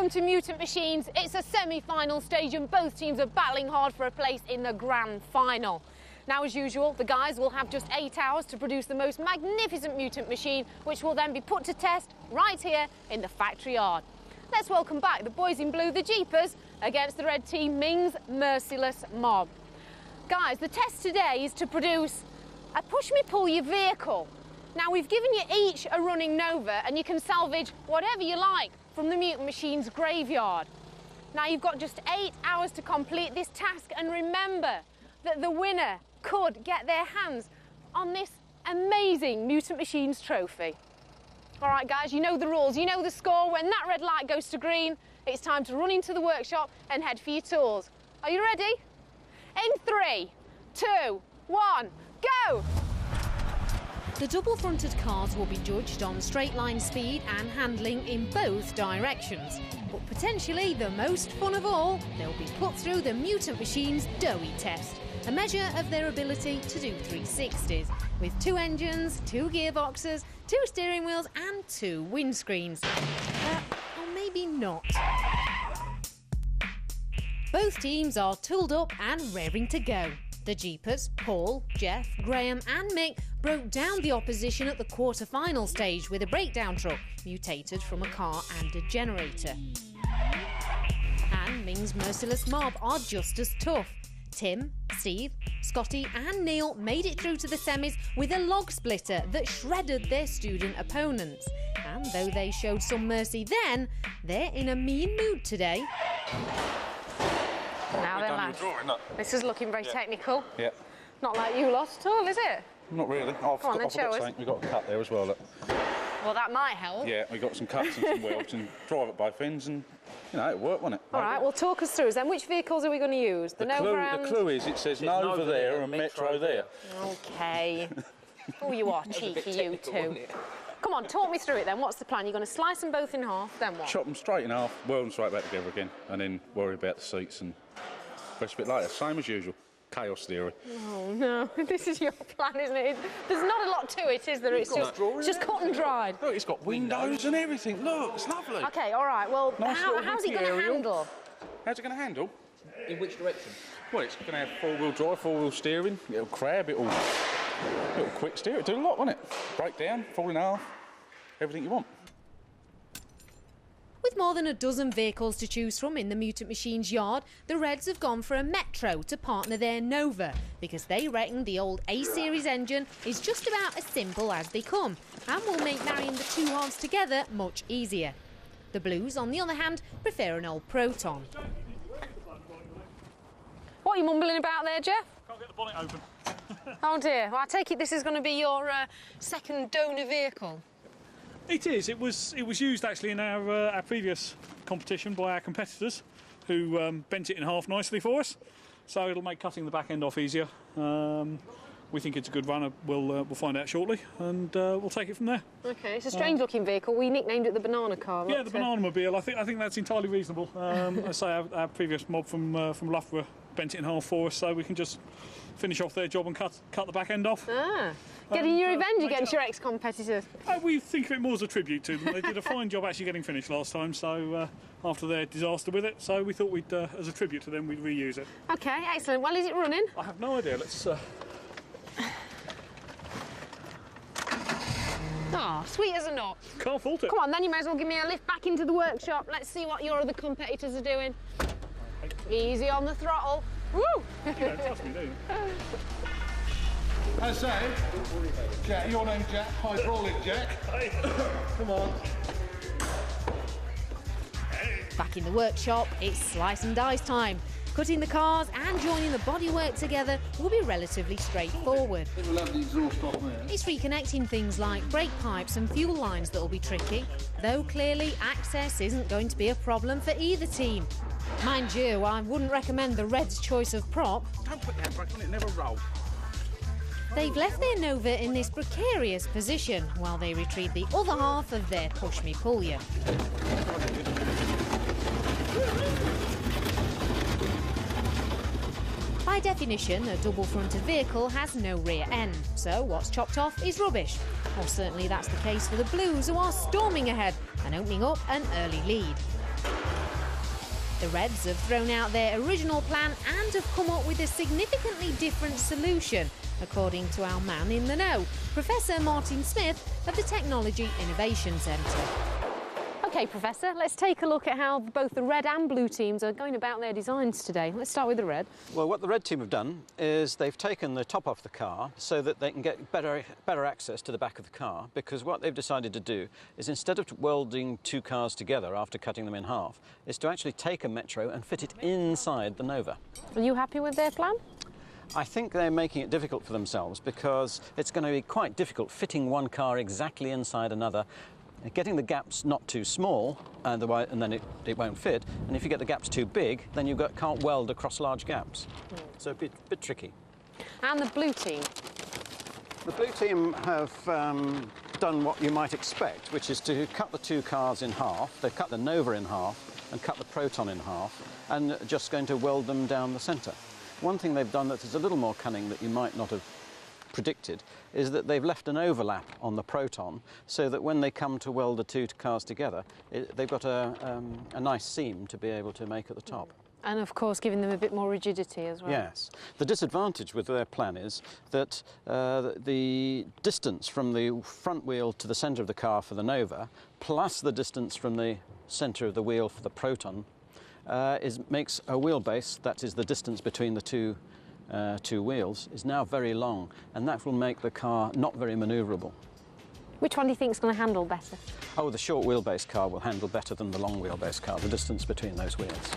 Welcome to Mutant Machines. It's a semi-final stage and both teams are battling hard for a place in the grand final. Now, as usual, the guys will have just 8 hours to produce the most magnificent mutant machine, which will then be put to test right here in the factory yard. Let's welcome back the boys in blue, the Jeepers, against the red team, Ming's merciless mob. Guys, the test today is to produce a push-me-pull-you vehicle. Now, we've given you each a running Nova, and you can salvage whatever you like from the Mutant Machine's graveyard. Now, you've got just 8 hours to complete this task, and remember that the winner could get their hands on this amazing Mutant Machines trophy. All right, guys, you know the rules, you know the score. When that red light goes to green, it's time to run into the workshop and head for your tools. Are you ready? In 3, 2, 1, go! The double-fronted cars will be judged on straight-line speed and handling in both directions. But potentially the most fun of all, they'll be put through the Mutant Machine's Doughy test, a measure of their ability to do 360s, with 2 engines, 2 gearboxes, 2 steering wheels and 2 windscreens. Or maybe not. Both teams are tooled up and raring to go. The Jeepers, Paul, Jeff, Graham and Mick broke down the opposition at the quarter-final stage with a breakdown truck mutated from a car and a generator. And Ming's merciless mob are just as tough. Tim, Steve, Scotty and Neil made it through to the semis with a log splitter that shredded their student opponents. And though they showed some mercy then, they're in a mean mood today. Now then, lads, this is looking very technical. Yeah. Not like you lot at all, is it? Not really. Come on, then, show us. We've got a cut there as well. Look. Well, that might help. Yeah, we got some cuts and some welds and drive it by fins and, you know, it worked, won't it? All right, well, talk us through then. Which vehicles are we going to use? The Nova and... The clue is it says Nova there and Metro there. OK. Oh, you are cheeky, you two. Come on, talk me through it then. What's the plan? You're going to slice them both in half, then what? Chop them straight in half, weld them straight back together again, and then worry about the seats and rest a bit later. Same as usual. Chaos theory. Oh, no. This is your plan, isn't it? There's not a lot to it, is there? It's just cut and dried. Look, it's got windows and everything. Look, it's lovely. OK, all right. Well, nice how's it going to handle? How's it going to handle? In which direction? Well, it's going to have 4-wheel drive, 4-wheel steering. It'll crab, it'll quick steer. It'll do a lot, won't it? Break down, fall in half, everything you want. With more than a dozen vehicles to choose from in the Mutant Machines yard, the Reds have gone for a Metro to partner their Nova because they reckon the old A-Series engine is just about as simple as they come and will make marrying the two halves together much easier. The Blues, on the other hand, prefer an old Proton. What are you mumbling about there, Jeff? Can't get the bonnet open. Oh dear. Well, I take it this is going to be your second donor vehicle. It is. It was used actually in our previous competition by our competitors, who bent it in half nicely for us. So it'll make cutting the back end off easier. We think it's a good runner. We'll find out shortly, and we'll take it from there. OK, it's a strange-looking vehicle. We nicknamed it the banana car. Yeah, the banana mobile. I think that's entirely reasonable. I say our previous mob from Loughborough bent it in half for us, so we can just finish off their job and cut the back end off. Ah. Getting your revenge against your ex-competitors. We think of it more as a tribute to them. They did a fine job actually getting finished last time, so after their disaster with it, so we thought we'd, as a tribute to them, we'd reuse it. OK, excellent. Well, is it running? I have no idea. Let's... Oh, sweet as a nut. Can't fault it. Come on, then you may as well give me a lift back into the workshop. Let's see what your other competitors are doing. Easy on the throttle. Woo! You don't trust me, do you? I say, Jack, your name's Jack, hydraulic Jack. Come on. Back in the workshop, it's slice and dice time. Cutting the cars and joining the bodywork together will be relatively straightforward. We'll have the exhaust off there. It's reconnecting things like brake pipes and fuel lines that will be tricky, though clearly access isn't going to be a problem for either team. Mind you, I wouldn't recommend the Reds' choice of prop. Don't put the handbrake on it, never roll. They've left their Nova in this precarious position while they retrieve the other half of their push-me-pull-you. By definition, a double-fronted vehicle has no rear end, so what's chopped off is rubbish. Or certainly that's the case for the Blues, who are storming ahead and opening up an early lead. The Reds have thrown out their original plan and have come up with a significantly different solution, according to our man in the know, Professor Martin Smith of the Technology Innovation Centre. OK, Professor, let's take a look at how both the red and blue teams are going about their designs today. Let's start with the red. Well, what the red team have done is they've taken the top off the car so that they can get better access to the back of the car, because what they've decided to do is, instead of welding two cars together after cutting them in half, is to actually take a Metro and fit it inside the Nova. Are you happy with their plan? I think they're making it difficult for themselves, because it's going to be quite difficult fitting one car exactly inside another, getting the gaps not too small, and then it won't fit. And if you get the gaps too big, then you can't weld across large gaps. So a bit tricky. And the blue team? The blue team have done what you might expect, which is to cut the two cars in half. They've cut the Nova in half and cut the Proton in half, and just going to weld them down the centre. One thing they've done that is a little more cunning that you might not have predicted is that they've left an overlap on the Proton, so that when they come to weld the two cars together, they've got a nice seam to be able to make at the top. And of course giving them a bit more rigidity as well. Yes. The disadvantage with their plan is that the distance from the front wheel to the centre of the car for the Nova, plus the distance from the centre of the wheel for the Proton, makes a wheelbase, that is the distance between the two wheels, is now very long, and that will make the car not very manoeuvrable. Which one do you think is going to handle better? Oh, the short wheelbase car will handle better than the long wheelbase car, the distance between those wheels.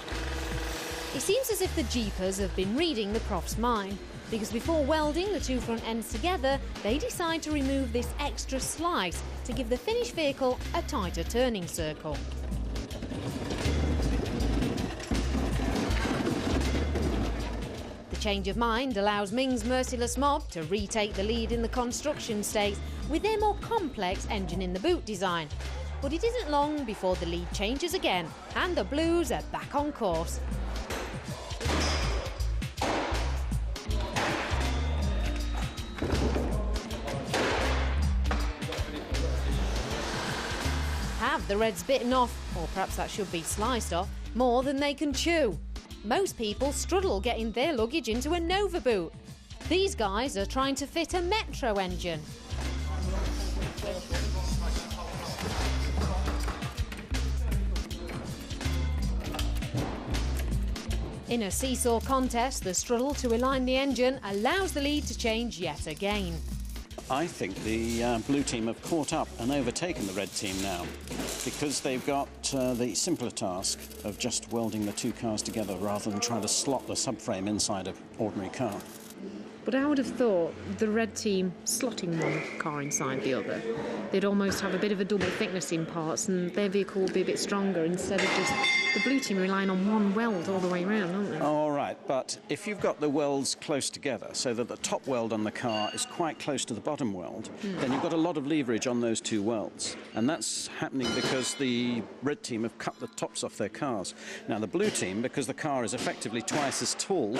It seems as if the Jeepers have been reading the prof's mind, because before welding the two front ends together, they decide to remove this extra slice to give the finished vehicle a tighter turning circle. The change of mind allows Ming's merciless mob to retake the lead in the construction stakes with their more complex engine in the boot design. But it isn't long before the lead changes again and the Blues are back on course. Have the Reds bitten off, or perhaps that should be sliced off, more than they can chew? Most people struggle getting their luggage into a Nova boot. These guys are trying to fit a Metro engine. In a seesaw contest, the struggle to align the engine allows the lead to change yet again. I think the blue team have caught up and overtaken the red team now, because they've got the simpler task of just welding the two cars together rather than trying to slot the subframe inside an ordinary car. But I would have thought the red team slotting one car inside the other, they'd almost have a bit of a double thickness in parts and their vehicle would be a bit stronger instead of just the blue team relying on one weld all the way around, aren't they? All right, but if you've got the welds close together so that the top weld on the car is quite close to the bottom weld, then you've got a lot of leverage on those two welds. And that's happening because the red team have cut the tops off their cars. Now, the blue team, because the car is effectively twice as tall,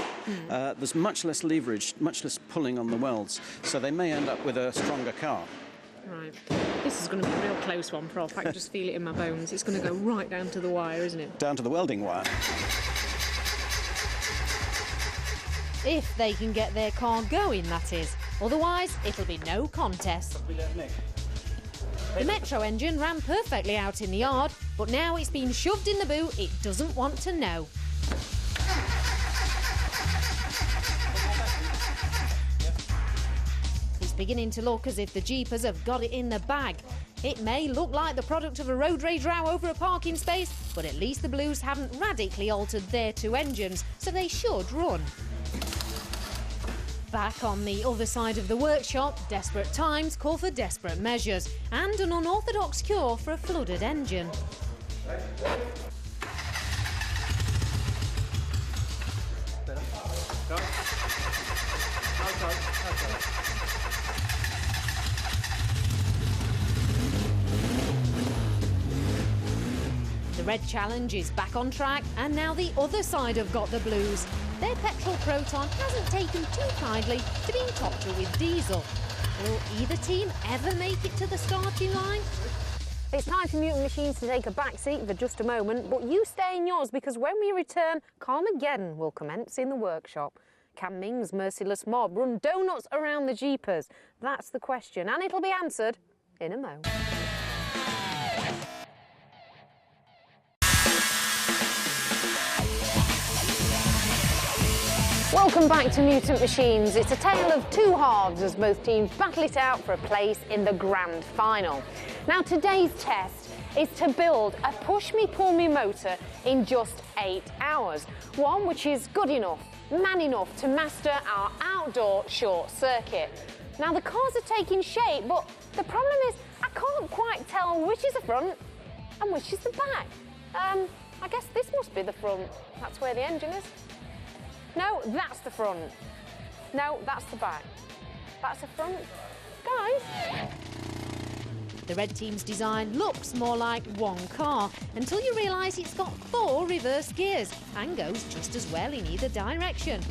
there's much less leverage, much less pulling on the welds, so they may end up with a stronger car. Right. This is going to be a real close one, Prof. I can just feel it in my bones. It's going to go right down to the wire, isn't it? Down to the welding wire. If they can get their car going, that is. Otherwise, it'll be no contest. The Metro engine ran perfectly out in the yard, but now it's been shoved in the boot it doesn't want to know. It's beginning to look as if the Jeepers have got it in the bag. It may look like the product of a road rage row over a parking space, but at least the Blues haven't radically altered their two engines, so they should run. Back on the other side of the workshop, desperate times call for desperate measures and an unorthodox cure for a flooded engine. The red challenge is back on track, and now the other side have got the Blues. Their petrol Proton hasn't taken too kindly to being topped with diesel. Will either team ever make it to the starting line? It's time for Mutant Machines to take a back seat for just a moment, but you stay in yours because when we return, Carmageddon will commence in the workshop. Can Ming's merciless mob run donuts around the Jeepers? That's the question, and it'll be answered in a moment. Welcome back to Mutant Machines. It's a tale of two halves as both teams battle it out for a place in the grand final. Now today's test is to build a push-me-pull-me motor in just 8 hours. One which is good enough, man enough to master our outdoor short circuit. Now the cars are taking shape, but the problem is I can't quite tell which is the front and which is the back. I guess this must be the front. That's where the engine is. No, that's the front. No, that's the back. That's the front. Guys. The red team's design looks more like one car until you realise it's got 4 reverse gears and goes just as well in either direction.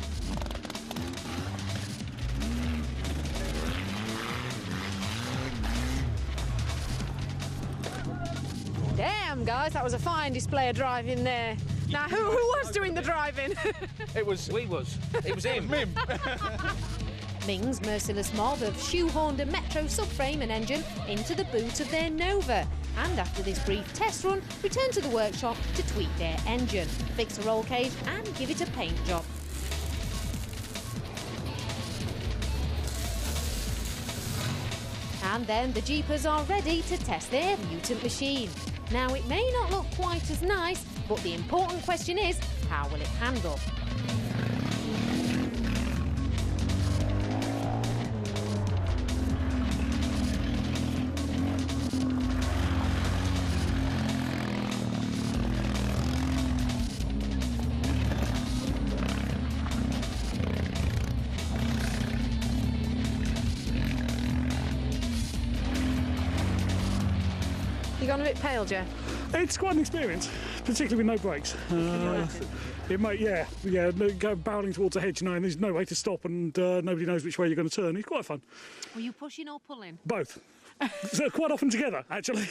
Damn, guys, that was a fine display of driving there. Now, who was doing the driving? It was him. Ming's merciless mob have shoehorned a Metro subframe and engine into the boot of their Nova, and after this brief test run, return to the workshop to tweak their engine, fix a roll cage and give it a paint job. And then the Jeepers are ready to test their Mutant machine. Now, it may not look quite as nice, but the important question is, how will it handle? You gone a bit pale, Jeff? It's quite an experience, particularly with no brakes. It might, yeah, go barreling towards a hedge, and there's no way to stop, and nobody knows which way you're going to turn. It's quite fun. Were you pushing or pulling? Both. So quite often together, actually.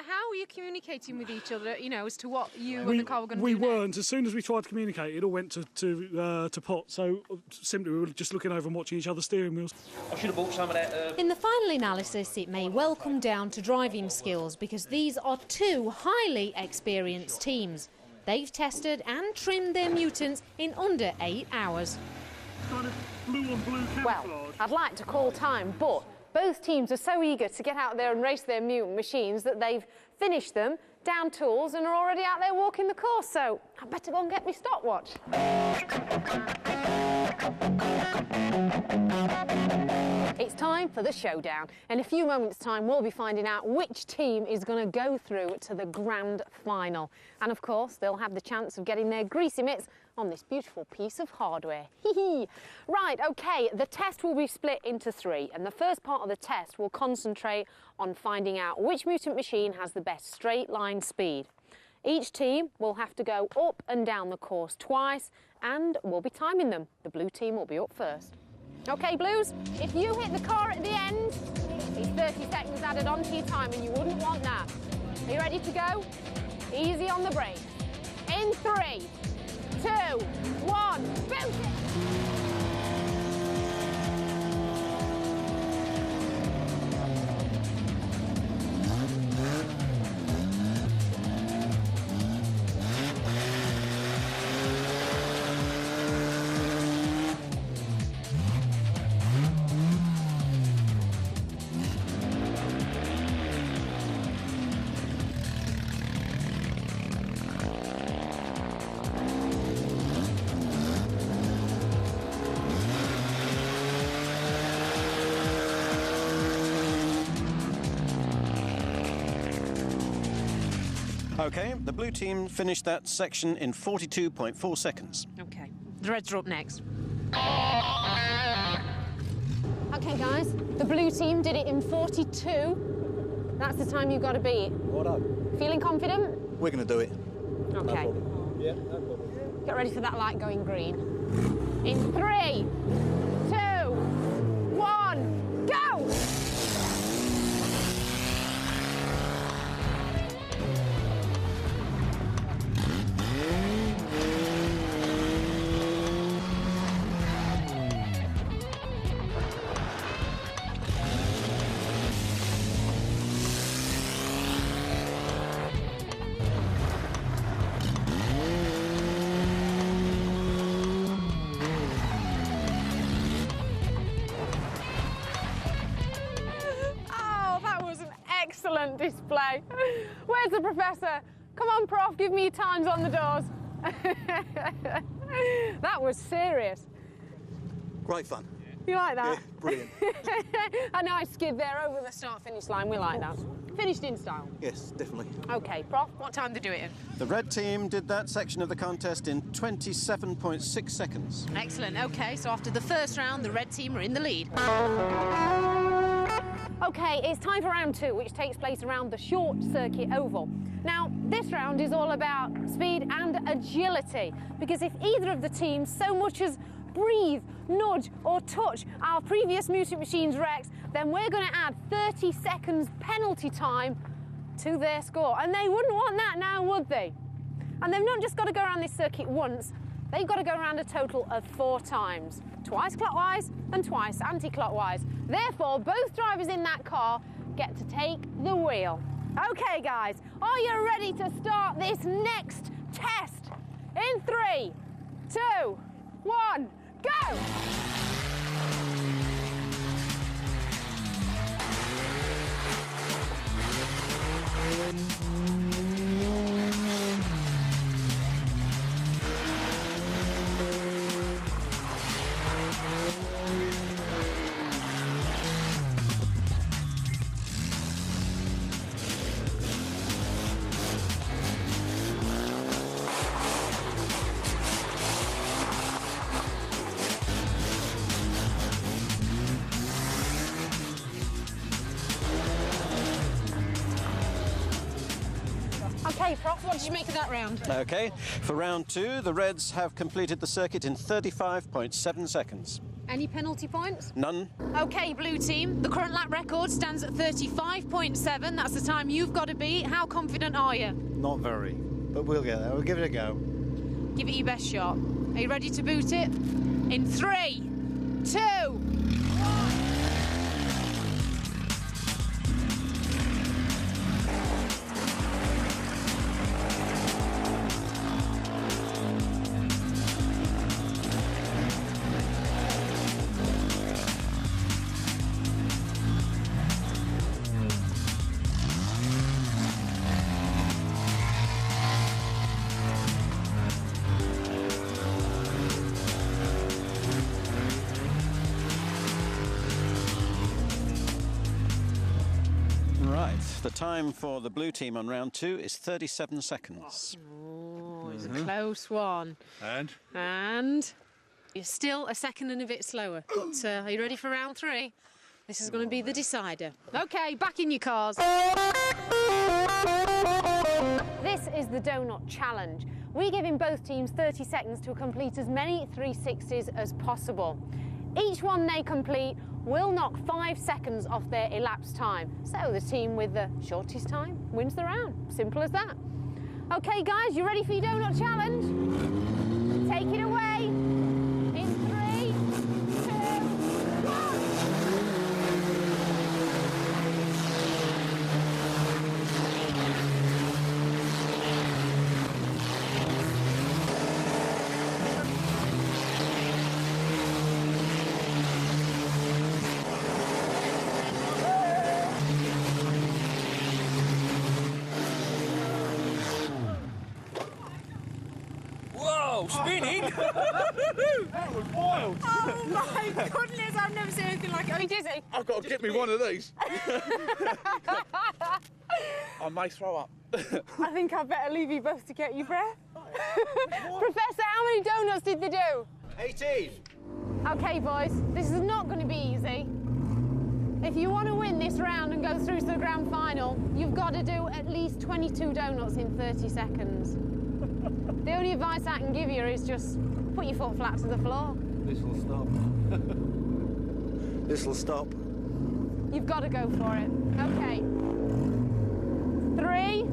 How were you communicating with each other, you know, as to what you and the car were going to do? We weren't. As soon as we tried to communicate, it all went to pot. So simply we were just looking over and watching each other's steering wheels. I should have bought some of that. In the final analysis, it may well come down to driving skills because these are 2 highly experienced teams. They've tested and trimmed their Mutants in under 8 hours. Kind of blue on blue camouflage. Well, I'd like to call time, but both teams are so eager to get out there and race their Mutant machines that they've finished them, down tools, and are already out there walking the course. So I better go and get my stopwatch. It's time for the showdown. In a few moments' time, we'll be finding out which team is going to go through to the grand final. And of course, they'll have the chance of getting their greasy mitts on this beautiful piece of hardware. Right, OK, the test will be split into 3, and the first part of the test will concentrate on finding out which Mutant machine has the best straight line speed. Each team will have to go up and down the course twice, and we'll be timing them. The blue team will be up first. OK, Blues, if you hit the car at the end, it's 30 seconds added onto your time, and you wouldn't want that. Are you ready to go? Easy on the brakes. In 3, 2, 1, boot it! OK, the blue team finished that section in 42.4 seconds. OK, the Reds are up next. OK, guys, the blue team did it in 42. That's the time you've got to beat. Well done. Feeling confident? We're going to do it. OK. No problem. Yeah, no problem. Get ready for that light going green. In 3, 2, 1, go! Excellent display. Where's the professor? Come on, Prof, give me your times on the doors. That was serious. Great fun. You like that? Yeah, brilliant. A nice skid there over the start-finish line. We like that. Finished in style. Yes, definitely. OK, Prof, what time did they do it in? The red team did that section of the contest in 27.6 seconds. Excellent. OK, so after the first round, the red team are in the lead. OK, it's time for round 2, which takes place around the short circuit oval. Now, this round is all about speed and agility, because if either of the teams so much as breathe, nudge or touch our previous Mutant Machines wrecks, then we're going to add 30 seconds penalty time to their score. And they wouldn't want that now, would they? And they've not just got to go around this circuit once, they've got to go around a total of 4 times. Twice clockwise and twice anti-clockwise. Therefore, both drivers in that car get to take the wheel. OK, guys, are you ready to start this next test? In 3, 2, 1, go! OK, Prof, what did you make of that round? OK, for round 2, the Reds have completed the circuit in 35.7 seconds. Any penalty points? None. OK, blue team, the current lap record stands at 35.7. That's the time you've got to beat. How confident are you? Not very, but we'll get there. We'll give it a go. Give it your best shot. Are you ready to boot it? In 3, 2, 1. The time for the blue team on round 2 is 37 seconds. Oh, it's a close one. And You're still a second and a bit slower. But are you ready for round 3? This is going to be the decider. OK, back in your cars. This is the Donut Challenge. We're giving both teams 30 seconds to complete as many 360s as possible. Each one they complete will knock 5 seconds off their elapsed time. So the team with the shortest time wins the round. Simple as that. OK, guys, you ready for your Donut Challenge? Take it away. In 3, 2, Spinning? That was wild. Oh my goodness, I've never seen anything like it. Are you dizzy? I've got to get me one of these. I may throw up. I think I better leave you both to get your breath. Professor, how many donuts did they do? 18. OK, boys, this is not going to be easy. If you want to win this round and go through to the grand final, you've got to do at least 22 donuts in 30 seconds. The only advice I can give you is just put your foot flat to the floor. This will stop. This will stop. You've got to go for it. OK. 3, 2...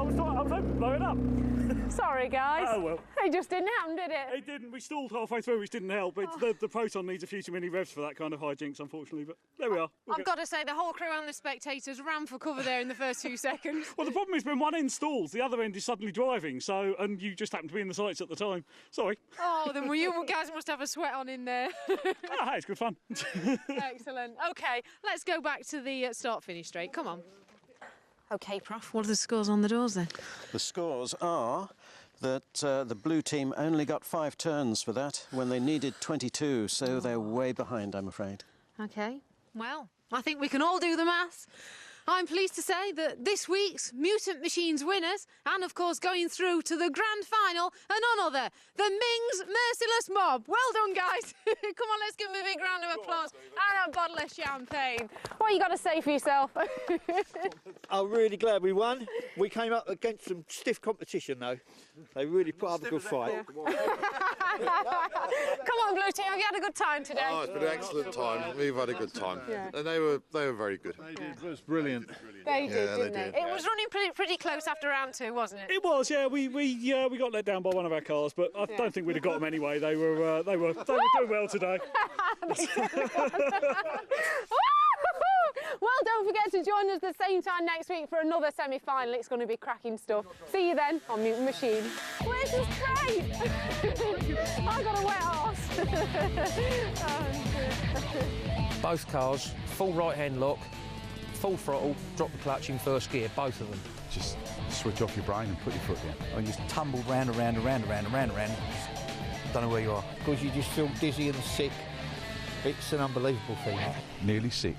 was hoping to blow it up. Sorry, guys. Oh, well. It just didn't happen, did it? It didn't. We stalled halfway through, which didn't help. The Proton needs a few too many revs for that kind of hijinks, unfortunately. But there we are. I've got to say, the whole crew and the spectators ran for cover there in the first 2 seconds. Well, the problem is when one end stalls, the other end is suddenly driving. So, and you just happen to be in the sights at the time. Sorry. Oh, then you guys must have a sweat on in there. Ah, it's good fun. Excellent. OK, let's go back to the start-finish straight. Come on. OK, Prof, what are the scores on the doors then? The scores are that the blue team only got 5 turns for that when they needed 22, so they're way behind, I'm afraid. OK, well, I think we can all do the maths. I'm pleased to say that this week's Mutant Machines winners, and of course going through to the grand final, are none other than Ming's Merciless Mob. Well done, guys. Come on, let's give them a big round of applause and a bottle of champagne. What you got to say for yourself? I'm really glad we won. We came up against some stiff competition, though. They really put up a good fight. Come on, blue team, have you had a good time today? Oh, it's been an excellent time. We've had a good time. Yeah. And they were very good. They did. It was brilliant. They did, Yeah, didn't they they? did. It was running pretty close after round 2, wasn't it? It was, yeah. We got let down by one of our cars, but I don't think we'd have got them anyway. They were doing well today. Well, don't forget to join us the same time next week for another semi-final. It's going to be cracking stuff. See you then on Mutant Machine. Where's the spray? I got a wet arse. Both cars, full right-hand lock, full throttle, drop the clutch in first gear, both of them. Just switch off your brain and put your foot down. And you just tumble round and round and round and round and round and round. Don't know where you are. Because you just feel dizzy and sick. It's an unbelievable thing. Nearly sick.